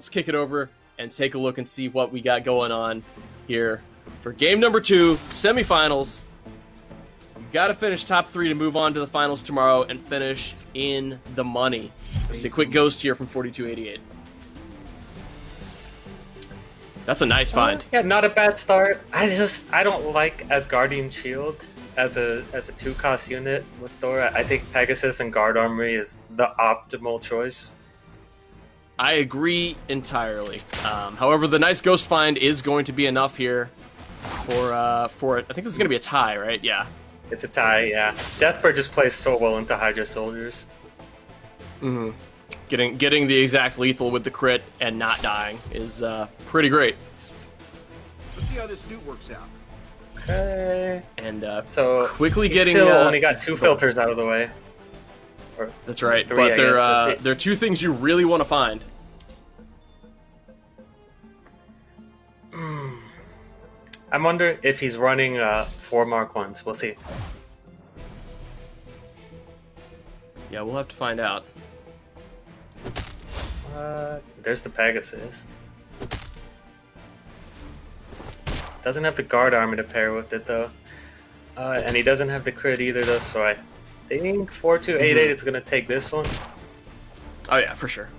let's kick it over and take a look and see what we got going on here for game number 2, semifinals. You got to finish top 3 to move on to the finals tomorrow and finish in the money. Just a quick ghost here from 4288. That's a nice find. Yeah, not a bad start. I don't like Asgardian Shield as a 2-cost unit with Thor. I think Pegasus and Guard Armory is the optimal choice. I agree entirely. However, the nice ghost find is going to be enough here for I think this is going to be a tie, right? Yeah. It's a tie, yeah. Deathbird just plays so well into Hydra Soldiers. Mm-hmm. Getting the exact lethal with the crit and not dying is pretty great. Let's see how this suit works out. Okay. And so quickly he getting still only got 2 filters out of the way. Or that's right, 3, but I guess. they're 2 things you really want to find. I'm wondering if he's running 4 Mark 1s. We'll see. Yeah, we'll have to find out. There's the Pegasus. Doesn't have the Guard Armor to pair with it though. And he doesn't have the crit either though, so I think 4288 is going to take this one. Oh yeah, for sure.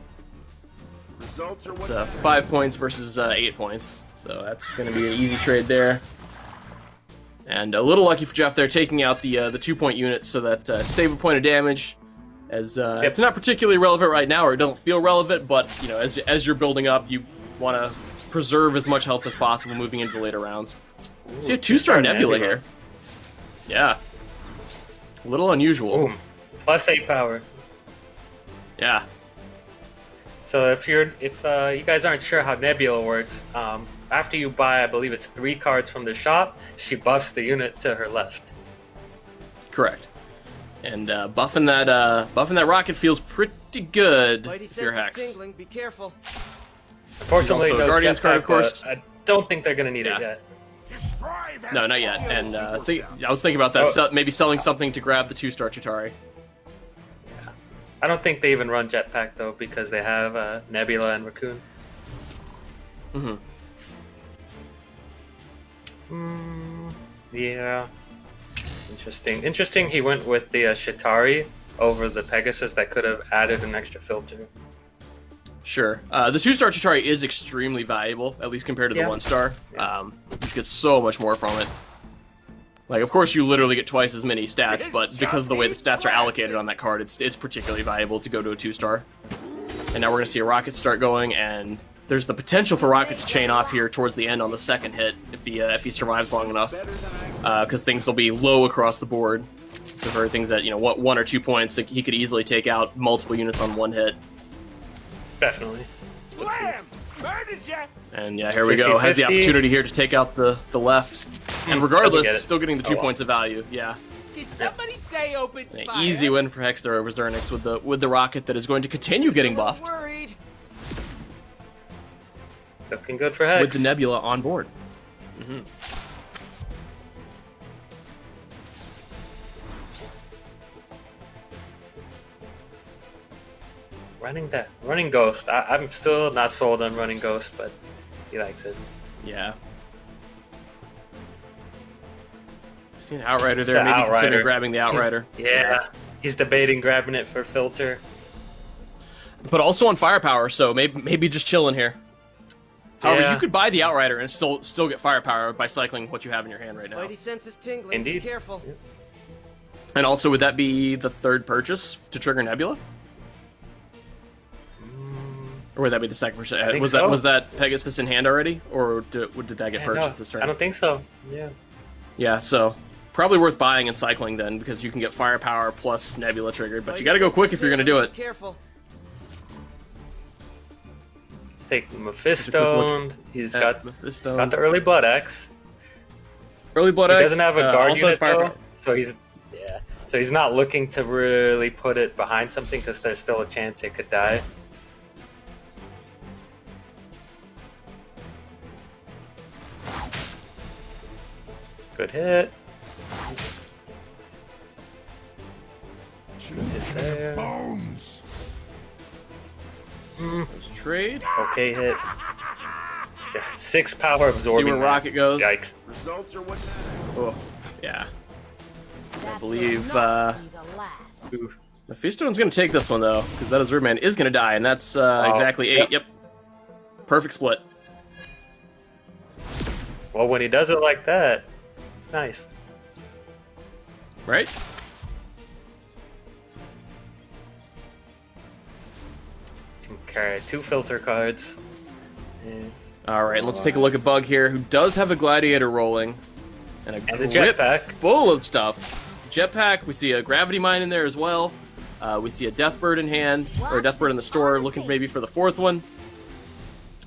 Results are It's what 5 points versus 8 points, so that's going to be an easy trade there. And a little lucky for Jeff there, taking out the 2-point unit so that save a point of damage. As it's not particularly relevant right now, or it doesn't feel relevant, but you know, as you're building up, you want to preserve as much health as possible moving into the later rounds. See a 2-star Nebula here. Yeah, a little unusual. Boom. Plus 8 power. Yeah. So if you guys aren't sure how Nebula works, after you buy, I believe it's 3 cards from the shop, she buffs the unit to her left. Correct. And buffing that rocket feels pretty good. If you're Hex. Tingling. Be careful. Unfortunately, Also a no Guardian's card, of jetpack, course. I don't think they're going to need it yet. No, not yet. And I was thinking about that. Maybe selling something to grab the 2-star Chitauri. Yeah. I don't think they even run jetpack though because they have Nebula and Raccoon. Yeah. Interesting. He went with the Chitauri over the Pegasus. That could have added an extra filter. Sure. The 2-star Chitauri is extremely valuable, at least compared to the 1-star. You get so much more from it. Like, of course, you literally get twice as many stats, but because of the way the stats are allocated on that card, it's particularly valuable to go to a 2-star. And now we're going to see a Rocket start going, and there's the potential for Rocket to chain off here towards the end on the second hit if he survives long enough, because things will be low across the board. So for things that, 1 or 2 points, like, he could easily take out multiple units on 1 hit. Definitely. And yeah, here we go. Has the opportunity here to take out the left. And regardless, still getting the 2 points of value. Yeah. Did somebody say open An fire? easy win for Hex there over Zernix with the rocket that is going to continue getting buffed. Worried. Looking good for Hex. With the Nebula on board. Running Ghost. I'm still not sold on running Ghost, but he likes it. Yeah. See an Outrider there, maybe Outrider. considering grabbing the Outrider. Yeah, he's debating grabbing it for filter. But also on firepower, so maybe just chilling here. However, you could buy the Outrider and still get firepower by cycling what you have in your hand right now. Spidey sense is tingling. Indeed. Be careful. And also, would that be the 3rd purchase to trigger Nebula? Or would that be the 2nd purchase? Was that Pegasus in hand already, or did that get purchased this turn? I don't think so. Yeah. Yeah, so probably worth buying and cycling then, because you can get firepower plus Nebula triggered, but you gotta go quick if you're gonna do it. Be careful. Let's take Mephisto. He's got the early Blood Axe. Early Blood He Axe. doesn't have a guard also has unit firepower. though, so he's not looking to really put it behind something because there's still a chance it could die. Good hit. Good hit there. Let's trade. Okay hit. Yeah, 6 power absorbing. See where Rocket goes. Yikes. Results are what matter. Oh, yeah. That believe, will not be the last. Ooh. Mephisto's going to take this one, though, because that Azurman is going to die, and that's exactly 8. Yep. Perfect split. Well, when he does it like that, it's nice. Right? Okay, 2 filter cards. And All right, let's take a look at Bug here, who does have a Gladiator rolling. And a the grip jetpack. full of stuff. Jetpack, we see a Gravity Mine in there as well. We see a Deathbird in hand, or a Deathbird in the store, looking maybe for the 4th one.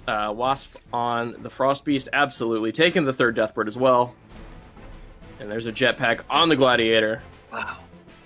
Wasp on the Frost Beast, absolutely. Taking the 3rd Deathbird as well. And there's a Jetpack on the Gladiator. wow.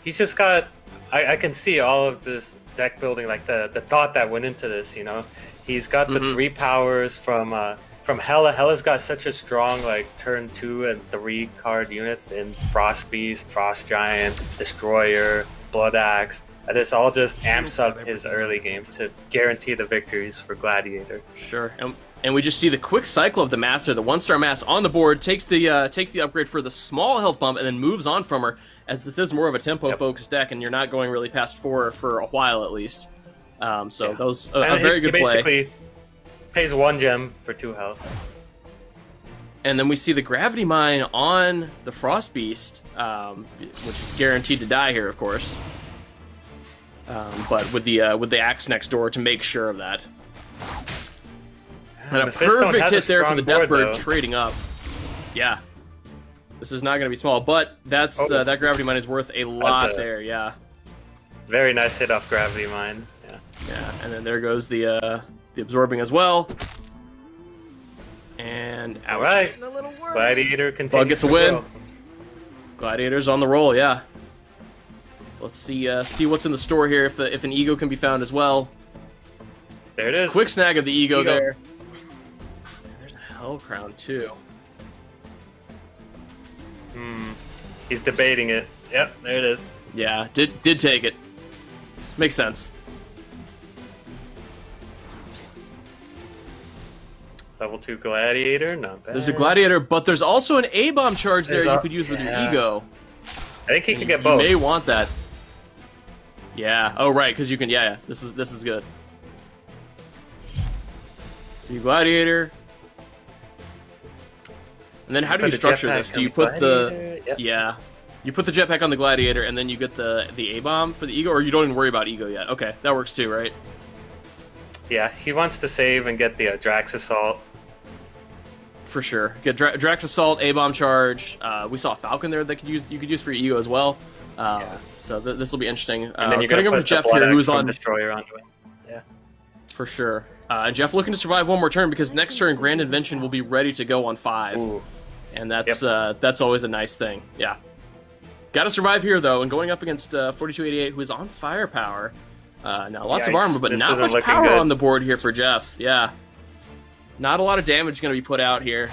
He's just got... I can see all of this deck building, like the thought that went into this, you know? He's got the 3 powers from Hela. Hela's got such a strong, like, turn 2 and 3 card units in Frost Beast, Frost Giant, Destroyer, Blood Axe. And this all just amps up his early game to guarantee the victories for Gladiator. Sure. And we just see the quick cycle of the Master, the 1-star Mass on the board, takes the upgrade for the small health bump, and then moves on from her, as this is more of a tempo-focused deck, and you're not going really past 4 for a while at least. So that was a very good he play. basically pays 1 gem for 2 health. And then we see the Gravity Mine on the Frost Beast, which is guaranteed to die here, of course. But with the axe next door to make sure of that. And a Mephisto perfect has a hit there for the strong board, Deathbird though. trading up. Yeah. This is not going to be small, but that's that Gravity Mine is worth a lot there, yeah. Very nice hit off Gravity Mine. Yeah. Yeah, and then there goes the Absorbing as well. And ouch. All right. Getting a little worried. Gladiator continues Bug gets a to win. grow. Gladiator's on the roll, yeah. Let's see what's in the store here, if an Ego can be found as well. There it is. Quick snag of the Ego there. There's a Hell Crown, too. He's debating it. Yep, there it is. Yeah, did take it. Makes sense. Level 2 Gladiator, not bad. There's a Gladiator, but there's also an A-Bomb charge there There's you a- could use with your yeah. Ego. I think he can get You both. may want that. Yeah. Oh, right, because you can. Yeah. This is good. So you Gladiator, and then how do you Put the structure jetpack this? Do on you the put the Gladiator, yep. yeah? You put the jetpack on the Gladiator, and then you get the A-Bomb for the Ego, or you don't even worry about Ego yet. Okay, that works too, right? Yeah, he wants to save and get the Drax Assault. For sure. Get Drax Assault, A-Bomb charge. We saw a Falcon there that you could use for your Ego as well. So this will be interesting. And then you cutting gotta over put to the Jeff here, Blood who's Axe from on Destroyer onto him. Yeah. for sure. Jeff looking to survive one more turn because next turn Grand Invention will be ready to go on 5, Ooh. and that's always a nice thing. Yeah. Got to survive here though, and going up against 4288, who is on firepower. Now lots of Yikes, armor, but this not isn't much looking power good. on the board here for Jeff. Yeah. Not a lot of damage going to be put out here.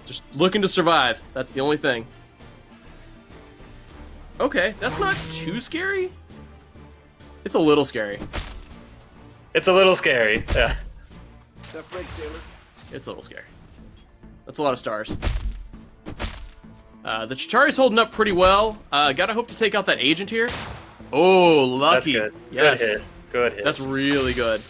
Just looking to survive. That's the only thing. Okay, that's not too scary. It's a little scary. It's a little scary. Yeah. Tough break, Sailor. It's a little scary. That's a lot of stars. The Chitari's holding up pretty well. Gotta hope to take out that agent here. Oh, lucky. That's good. Yes. Good hit. Good hit. That's really good.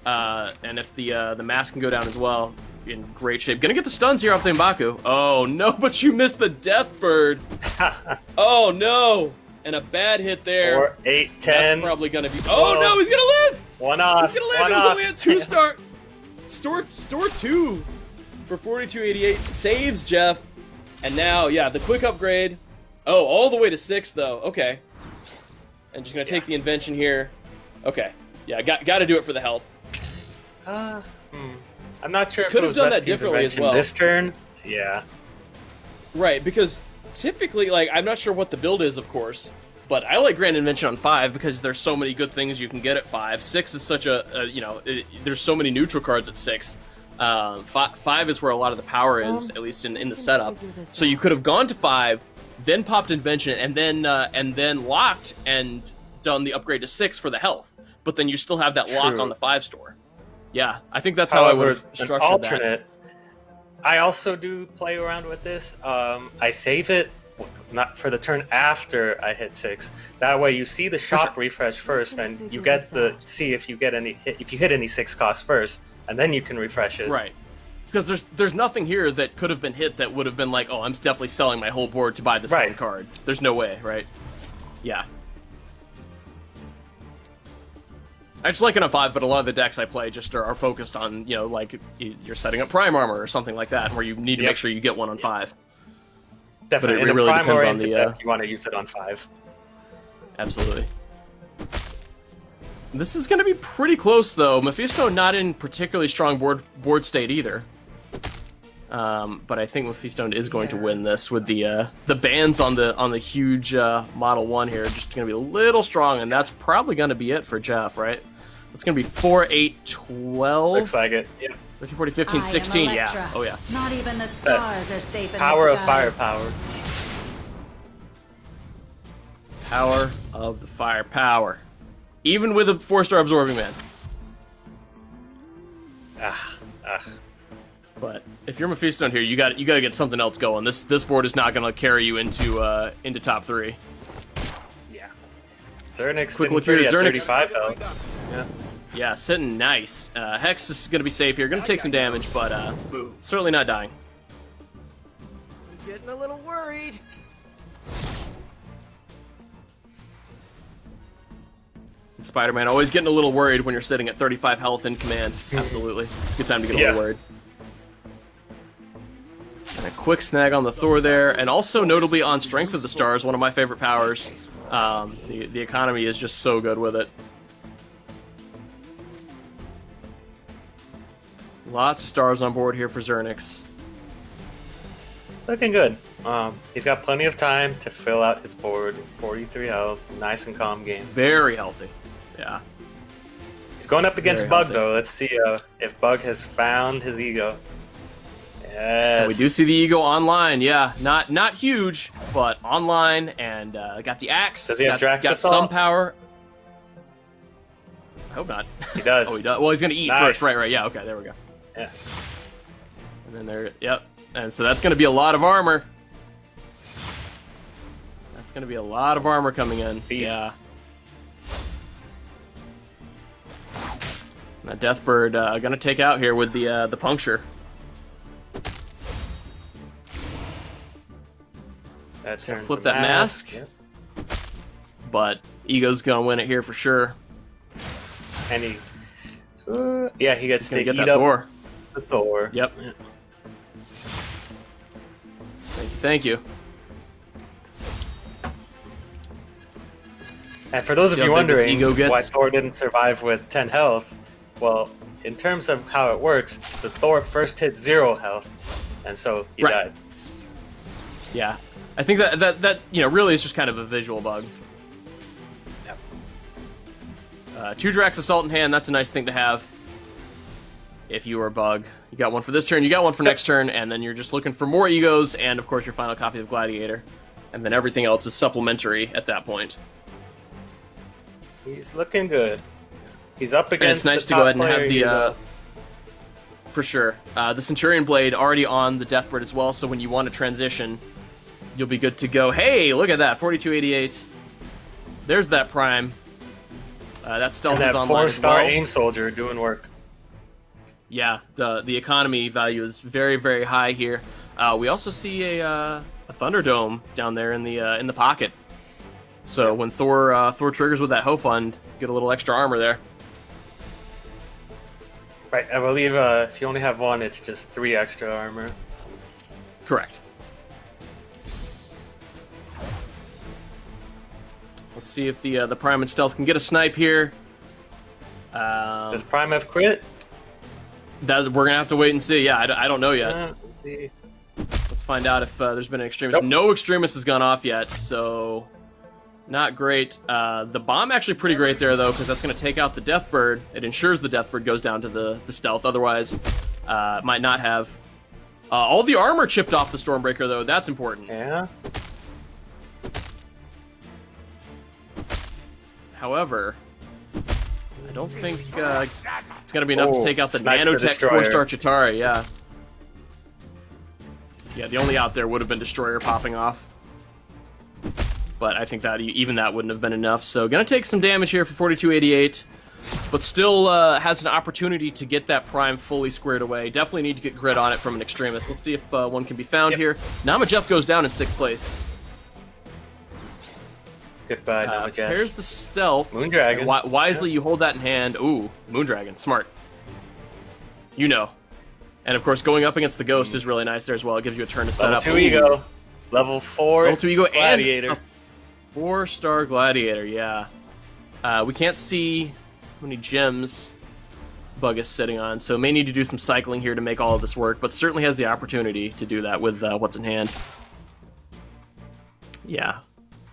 And if the mask can go down as well, in great shape. Gonna get the stuns here off the M'Baku. Oh no, but you missed the Deathbird. Oh no, and a bad hit there. 4, 8, 10. That's probably gonna be. Oh no, he's gonna live. One off. He's gonna live. One It was off. only a 2-star. Store 2 for 4288 saves Jeff, and now the quick upgrade. Oh, all the way to 6 though. Okay, and just gonna take the invention here. Okay, yeah, got to do it for the health. I'm not sure if Could it have was done best that to use differently as Invention well. this turn. Yeah. Right, because typically, like, I'm not sure what the build is, of course, but I like Grand Invention on 5 because there's so many good things you can get at 5. 6 is such there's so many neutral cards at 6. 5 is where a lot of the power is, at least in the setup. So you could have gone to 5, then popped Invention, and then locked and done the upgrade to 6 for the health. but then you still have that lock True. on the 5 store. Yeah, I think that's how I would However, have an structured alternate. I also do play around with this. I save it not for the turn after I hit 6. That way, you see the shop refresh first, and you get the see if you get any if you hit any 6 costs first, and then you can refresh it. that. Right. Because there's nothing here that could have been hit that would have been like, oh, I'm definitely selling my whole board to buy this one card. There's no way, right? Yeah. I just like it on 5, but a lot of the decks I play just are focused on, you know, like you're setting up Prime Armor or something like that, where you need to make sure you get one on 5. Definitely. But it In really a depends on prime-oriented the. deck, you want to use it on 5. Absolutely. This is going to be pretty close, though. Mephisto not in particularly strong board state either. But I think Mephisto is going to win this with the bans on the huge Model 1 here. Just going to be a little strong, and that's probably going to be it for Jeff, right? It's going to be 4, 8, 12. Looks like it. Yeah. 13, 14, 15, 16. Yeah. Oh, yeah. Not even the stars are safe in Power the of sky. firepower. Power of the firepower. Even with a 4-star Absorbing Man. But if you're Mephisto here, you got to get something else going. This board is not going to carry you into top 3. Yeah. Zernix Quick sitting look here pretty to at Zernix. 35 health. Yeah. Yeah, sitting nice. Hex is going to be safe here. Going to take some damage, but certainly not dying. Getting a little worried. Spider-Man always getting a little worried when you're sitting at 35 health in command. Absolutely. It's a good time to get a little worried. And a quick snag on the Thor there, and also notably on Strength of the Stars, one of my favorite powers. The economy is just so good with it. Lots of stars on board here for Zernix. Looking good. He's got plenty of time to fill out his board. 43 health. Nice and calm game. Very healthy. Yeah. He's going up against Very Bug, healthy. though. Let's see if Bug has found his ego. Yes. And we do see the ego online, yeah. Not huge, but online, and got the axe. Does he have Drax got Assault? some power. I hope not. He does. Oh, he does. Well, he's going to eat Nice. first. Right. Yeah, okay, there we go. Yeah. And then there, yep. And so that's going to be a lot of armor. That's going to be a lot of armor coming in. Feast. Yeah. And that Deathbird going to take out here with the puncture. That turns Flip the that mask. Yep. But Ego's going to win it here for sure. And he... yeah, he gets to Gonna eat get that up Thor. the Thor. Yep. Thank you. And for those of See you how big this wondering ego gets? why Thor didn't survive with 10 health, well, in terms of how it works, the Thor first hit 0 health, and so he Right. died. Yeah. I think that you know really is just kind of a visual bug. Yep. 2 Drax Assault in hand, that's a nice thing to have. If you are Bug. You got one for this turn, you got one for next turn, and then you're just looking for more Egos, and of course your final copy of Gladiator. And then everything else is supplementary at that point. He's looking good. He's up And against it's nice the to top go ahead and have player the, here, for sure, the Centurion Blade already on the Deathbird as well, so when you want to transition, you'll be good to go. Hey, look at that, 4288. There's that Prime. That Stealth and is that online as 4-star well. aim soldier doing work. Yeah, the economy value is very, very high here. We also see a Thunderdome down there in the pocket. So when Thor triggers with that Ho Fund, get a little extra armor there. Right, I believe if you only have one, it's just 3 extra armor. Correct. Let's see if the Prime and Stealth can get a snipe here. Does Prime have crit? That we're gonna have to wait and see. Yeah, I don't know yet. Let's see. Let's find out if there's been an extremist. Nope. No extremist has gone off yet, so not great. The bomb actually pretty great there though, because that's gonna take out the Deathbird. It ensures the Deathbird goes down to the Stealth. Otherwise, might not have. All the armor chipped off the Stormbreaker though. That's important. Yeah. However, I don't think it's going to be enough to take out the snipes the nanotech destroyer. 4-star Chitauri, yeah. Yeah, the only out there would have been Destroyer popping off. But I think that even that wouldn't have been enough. So going to take some damage here for 4288. But still has an opportunity to get that Prime fully squared away. Definitely need to get grid on it from an Extremis. Let's see if one can be found here. Namajeff goes down in 6th place. Goodbye, Namajeff. Here's the stealth. Moondragon. Wisely, you hold that in hand. Ooh, Moondragon. Smart. You know. And of course, going up against the Ghost is really nice there as well. It gives you a turn to set up. Level 2 Ego. Level 4 Level 2 Ego Gladiator. and a 4-star Gladiator, yeah. We can't see how many gems Bug is sitting on, so may need to do some cycling here to make all of this work, but certainly has the opportunity to do that with what's in hand. Yeah.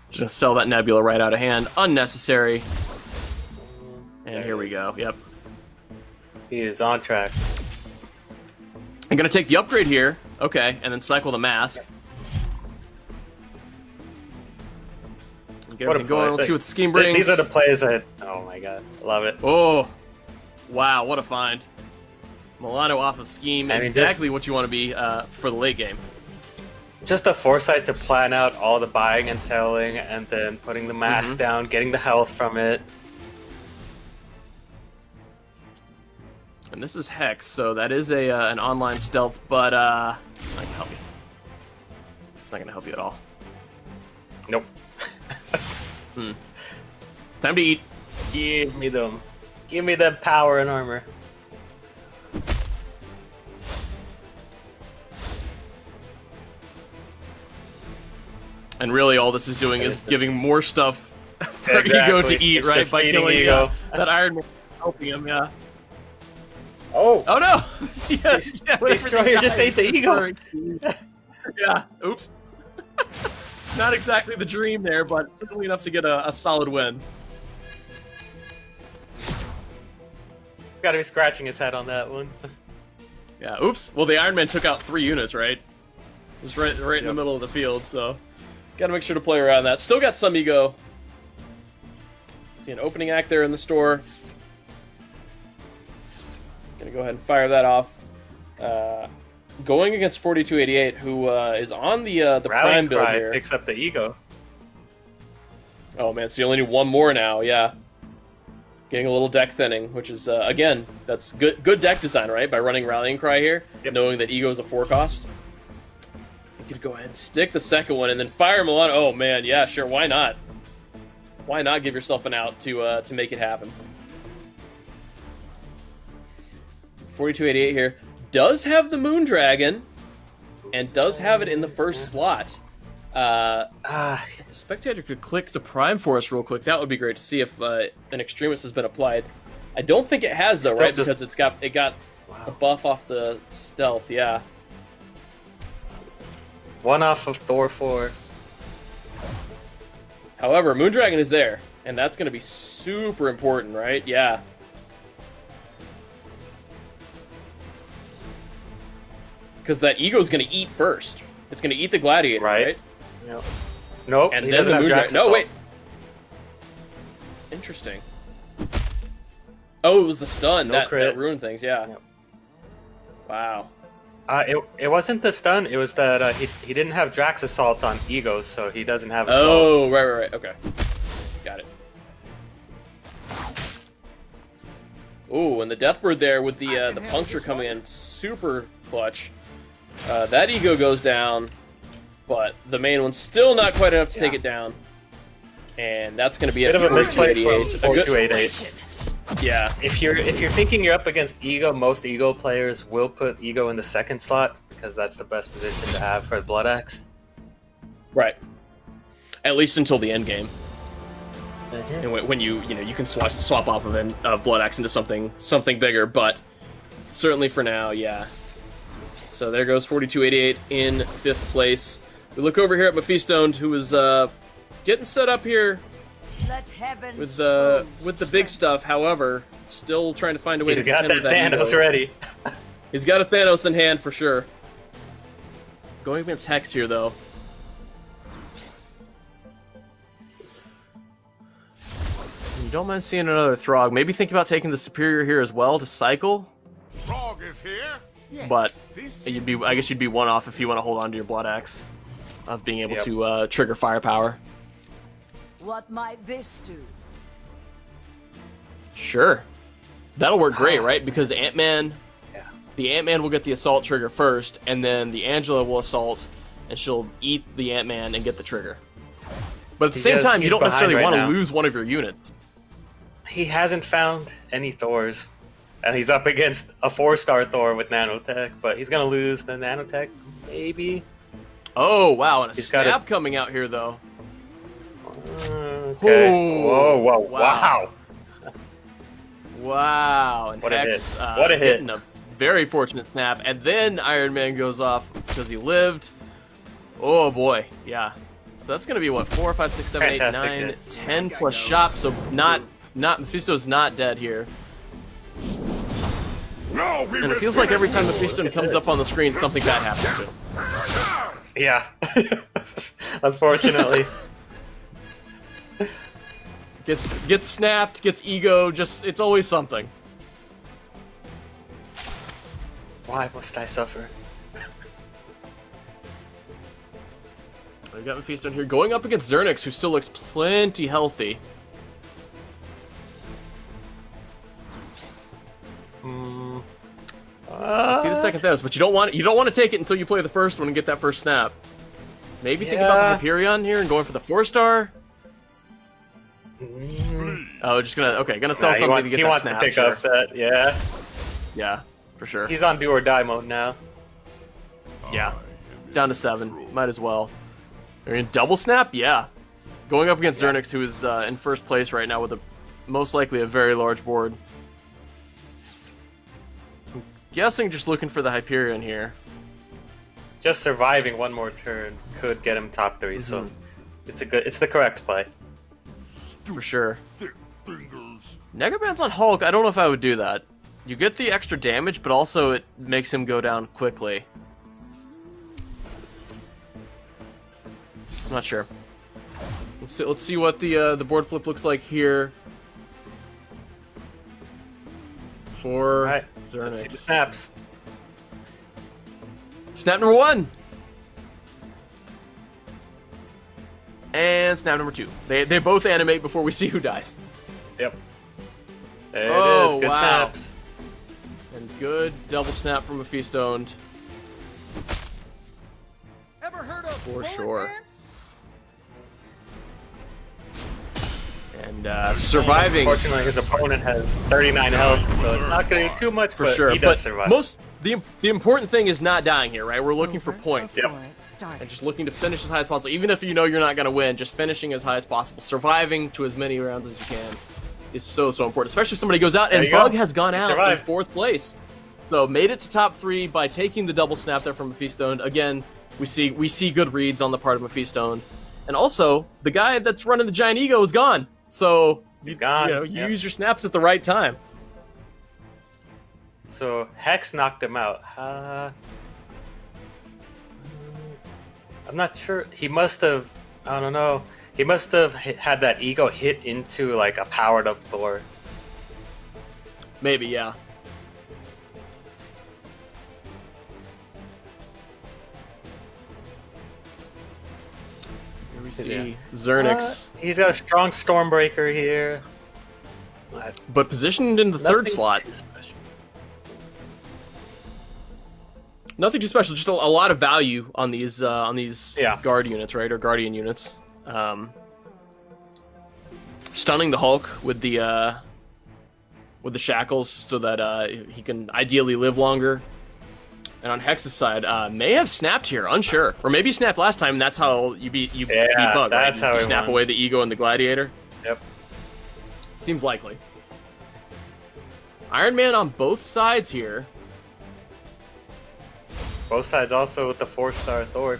Just gonna sell that Nebula right out of hand. Unnecessary. And here we go. Yep. He is on track. I'm gonna take the upgrade here. Okay, and then cycle the mask. Get everything going. Let's see what the scheme brings. These are the plays that... Oh my god. Love it. Oh. Wow, what a find. Milano off of scheme. I mean, exactly what you want to be for the late game. Just the foresight to plan out all the buying and selling, and then putting the mask down, getting the health from it. And this is Hex, so that is an online stealth, but it's not going to help you. It's not going to help you at all. Nope. Time to eat. Give me them. Give me the power and armor. And really all this is doing is giving more stuff for Exactly. Ego to eat, It's right? just By feeding killing Ego. that Iron Man, helping him, yeah. Oh! Oh no! Yes, yeah, Destroyer just ate the Ego! Yeah, oops. Not exactly the dream there, but certainly enough to get a solid win. He's gotta be scratching his head on that one. Yeah, oops. Well, the Iron Man took out 3 units, right? It was right in the middle of the field, so gotta make sure to play around that. Still got some Ego. See an opening act there in the store. Gonna go ahead and fire that off. Going against 4288, who is on the Prime build here. Picks up the Ego. Oh man, so you only need one more now, yeah. Getting a little deck thinning, which is, again, that's good deck design, right? By running Rallying Cry here, knowing that Ego is a 4 cost. You could go ahead and stick the second one and then fire Milano. Oh man, yeah, sure, why not? Why not give yourself an out to make it happen? 4288 here does have the Moondragon and does have it in the first slot. If the spectator could click the Prime for us real quick, that would be great to see if an Extremis has been applied. I don't think it has though, right? Because it got a buff off the stealth, yeah. One off of Thor 4. However, Moondragon is there, and that's going to be super important, right? Yeah. Because that Ego's going to eat first. It's going to eat the Gladiator, right? Yep. Nope, and he then doesn't have Drax No, Assault. wait. Interesting. Oh, it was the stun. That ruined things, yeah. Yep. Wow. It wasn't the stun, it was that he didn't have Drax Assault on Ego, so he doesn't have Assault. Oh, right, okay. Got it. Ooh, and the Deathbird there with the puncture coming in, super clutch. That Ego goes down, but the main one's still not quite enough to take it down. And that's going to be Bit of a misplay from 4288. 4288. Yeah. If you're thinking you're up against Ego, most Ego players will put Ego in the second slot because that's the best position to have for Blood Axe. Right. At least until the end game. And when you can swap off of Blood Axe into something bigger, but certainly for now, yeah. So there goes 4288 in 5th place. We look over here at Mephistoned, who is getting set up here with the big stuff. However, still trying to find a way to contend with that Thanos Ego. ready. He's got a Thanos in hand for sure. Going against Hex here though. You don't mind seeing another Throg. Maybe think about taking the Superior here as well to cycle. Frog is here. But I guess you'd be one off if you want to hold on to your Blood Axe of being able to trigger firepower. What might this do? Sure. That'll work great, right? Because the Ant-Man will get the assault trigger first, and then the Angela will assault, and she'll eat the Ant-Man and get the trigger. But at the same time, you don't necessarily want to lose one of your units. He hasn't found any Thors, and he's up against a 4-star Thor with nanotech, but he's gonna lose the nanotech, maybe. Oh wow, and a snap coming out here though. Okay. Ooh, whoa, wow. Wow, and What a Hex, hit. What a hit. getting a very fortunate snap, and then Iron Man goes off because he lived. Oh boy, yeah. So that's gonna be what, 4, 5, 6, 7, 8, Fantastic 9, hit. 10 plus shop. So not Mephisto's not dead here. No, And it feels like every time Mephisto comes up on the screen, something bad happens to him. Yeah. Unfortunately. Gets snapped, gets ego, just it's always something. Why must I suffer? We got Mephisto here going up against Zernix, who still looks plenty healthy. See the second Thanos, but you don't want to take it until you play the first one and get that first snap. Maybe think about the Hyperion here and going for the 4-star. Oh, just gonna sell something to get that snap. He wants to pick up that, yeah, for sure. He's on do or die mode now. Yeah, down to 7, might as well. Are you in double snap? Yeah, going up against Zernix, who is in first place right now with most likely a very large board. I'm guessing just looking for the Hyperion here. Just surviving one more turn could get him top 3, so it's the correct play. For sure. Negabands on Hulk, I don't know if I would do that. You get the extra damage, but also it makes him go down quickly. I'm not sure. Let's see what the board flip looks like here. For Zernix. Let's see the snaps. Snap number 1! And snap number 2. They both animate before we see who dies. Yep. There it is. Good snaps. And good double snap from Mephisto. Ever heard of For bullet sure. ants? And surviving. Unfortunately, his opponent has 39 health, so it's not going to do too much, For but sure. he does survive. The important thing is not dying here, right? We're looking for points. Yep. And just looking to finish as high as possible. Even if you know you're not going to win, just finishing as high as possible. Surviving to as many rounds as you can is so important. Especially if somebody goes out, and Bug has gone out in 4th place. So made it to top 3 by taking the double snap there from Mephisto. Again, we see good reads on the part of Mephisto. And also, the guy that's running the giant ego is gone. So you use your snaps at the right time. So Hex knocked him out. I'm not sure. He must have. I don't know. He must have had that ego hit into like a powered up Thor. Maybe, yeah. Here we see Zernix. He's got a strong Stormbreaker here. But positioned in the 3rd slot. Nothing too special, just a lot of value on these guard units, right, or guardian units. Stunning the Hulk with the shackles so that he can ideally live longer. And on Hex's side, may have snapped here, unsure, or maybe snapped last time. And that's how you beat Bug. That's right? how you snap away the ego and the gladiator. Yep. Seems likely. Iron Man on both sides here. Both sides also with the 4-star Thor.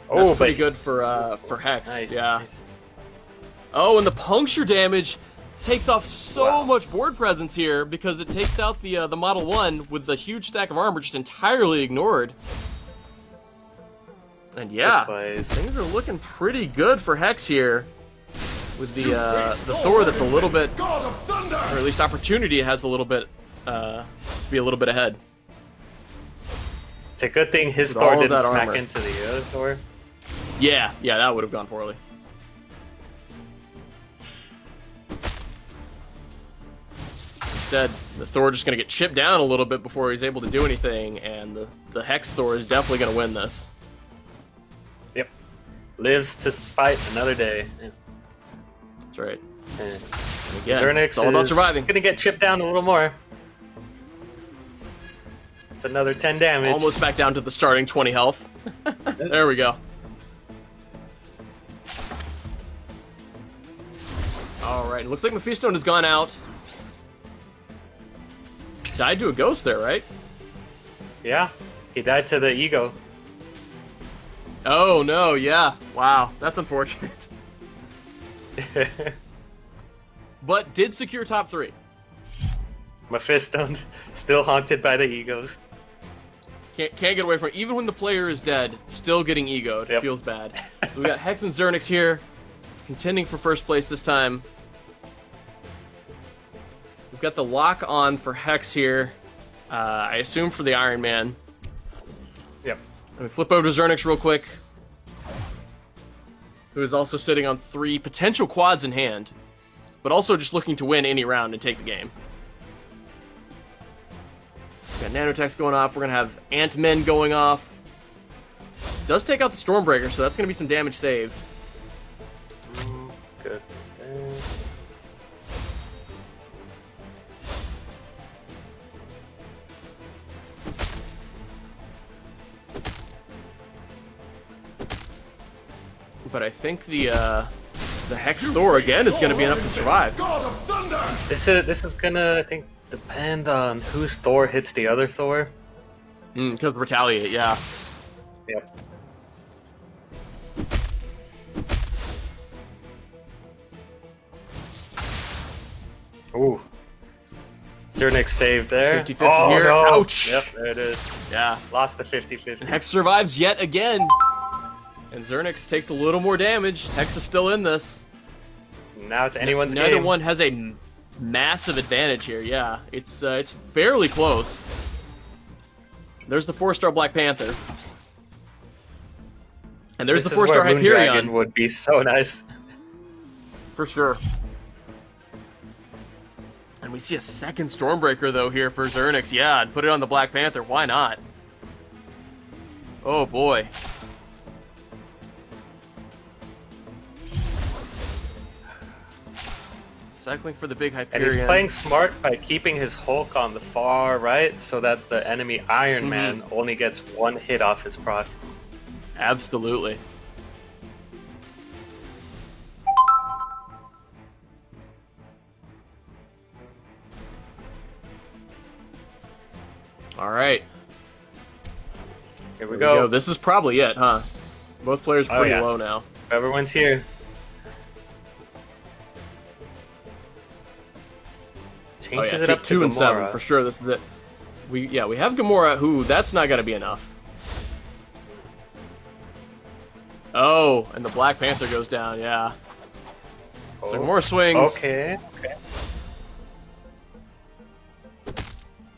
That's pretty good for Hex. Nice, yeah. nice. Oh, and the puncture damage takes off so much board presence here because it takes out the Model 1 with the huge stack of armor just entirely ignored. And yeah, things are looking pretty good for Hex here. with the Thor that's a little bit, or at least Opportunity has a little bit, to be a little bit ahead. It's a good thing his With all Thor of didn't that smack armor. into the other Thor. Yeah, that would have gone poorly. Instead, the Thor just gonna get chipped down a little bit before he's able to do anything, and the Hex Thor is definitely gonna win this. Yep. Lives to fight another day. Yeah. That's right. And And again, Zernix it's all about is surviving. gonna get chipped down a little more. It's another 10 damage. Almost back down to the starting 20 health. There we go. Alright, it looks like Mephisto has gone out. Died to a ghost there, right? Yeah, he died to the ego. Oh no, yeah. Wow, that's unfortunate. But did secure top 3. Mephisto still haunted by the egos. Can't get away from it. Even when the player is dead, still getting egoed. Yep. Feels bad. So we got Hex and Zernix here, contending for first place this time. We've got the lock on for Hex here. I assume for the Iron Man. Yep. Let me flip over to Zernix real quick, who is also sitting on 3 potential quads in hand, but also just looking to win any round and take the game. Got nanotechs going off. We're going to have Ant-Men going off. Does take out the Stormbreaker, so that's going to be some damage saved. Good. But I think the Hex Thor again is going to be enough to survive. This is gonna, I think, depend on whose Thor hits the other Thor. Because Retaliate, yeah. Yep. Ooh. Zernix saved there. 50-50 oh, here. no. Ouch. Yep, there it is. Yeah. Lost the 50-50. And Hex survives yet again. And Zernix takes a little more damage. Hex is still in this. Now it's anyone's Neither game. one has a massive advantage here. Yeah, it's fairly close. There's the 4-star Black Panther, and there's This the is 4-star where Moon Dragon Hyperion would be so nice. for sure. And we see a second Stormbreaker though here for Zernix. Yeah, and put it on the Black Panther. Why not? Oh boy. Cycling for the big And Hyperion. he's playing smart by keeping his Hulk on the far right so that the enemy Iron Man only gets 1 hit off his proc. Absolutely. All right. Here we Here go. This is probably it, huh? Both players Oh, pretty yeah. low now. Everyone's here. Changes it up to 2 and 7 Gamora. for sure. This is it. We have Gamora, who that's not gonna be enough. Oh, and the Black Panther goes down. Yeah. Oh. So more swings. Okay.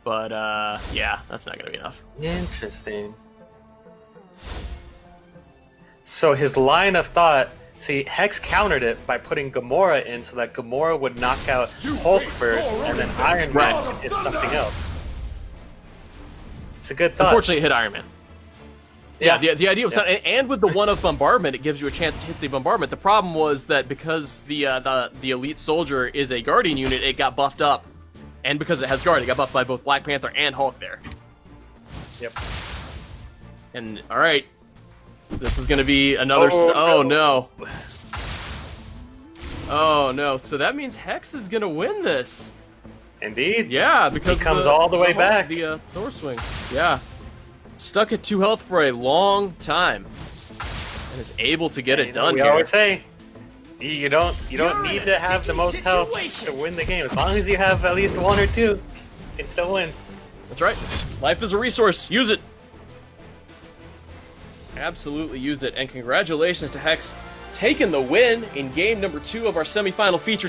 But yeah, that's not gonna be enough. Interesting. So his line of thought, see, Hex countered it by putting Gamora in so that Gamora would knock out Hulk first, and then Iron Man would hit something else. It's a good thought. Unfortunately, it hit Iron Man. Yeah, the idea was not, and with the one of bombardment, it gives you a chance to hit the bombardment. The problem was that because the elite soldier is a Guardian unit, it got buffed up, and because it has Guard, it got buffed by both Black Panther and Hulk there. Yep. And all right, this is going to be another. Oh no! Oh no! So that means Hex is going to win this. Indeed. Yeah, because he comes all the way Hulk, back. The Thor swing. Yeah. Stuck at 2 health for a long time, and is able to get it done We here. always say you don't need to have the most health to win the game. As long as you have at least 1 or 2, you can still win. That's right. Life is a resource. Use it. Absolutely use it. And congratulations to Hex taking the win in game number 2 of our semifinal feature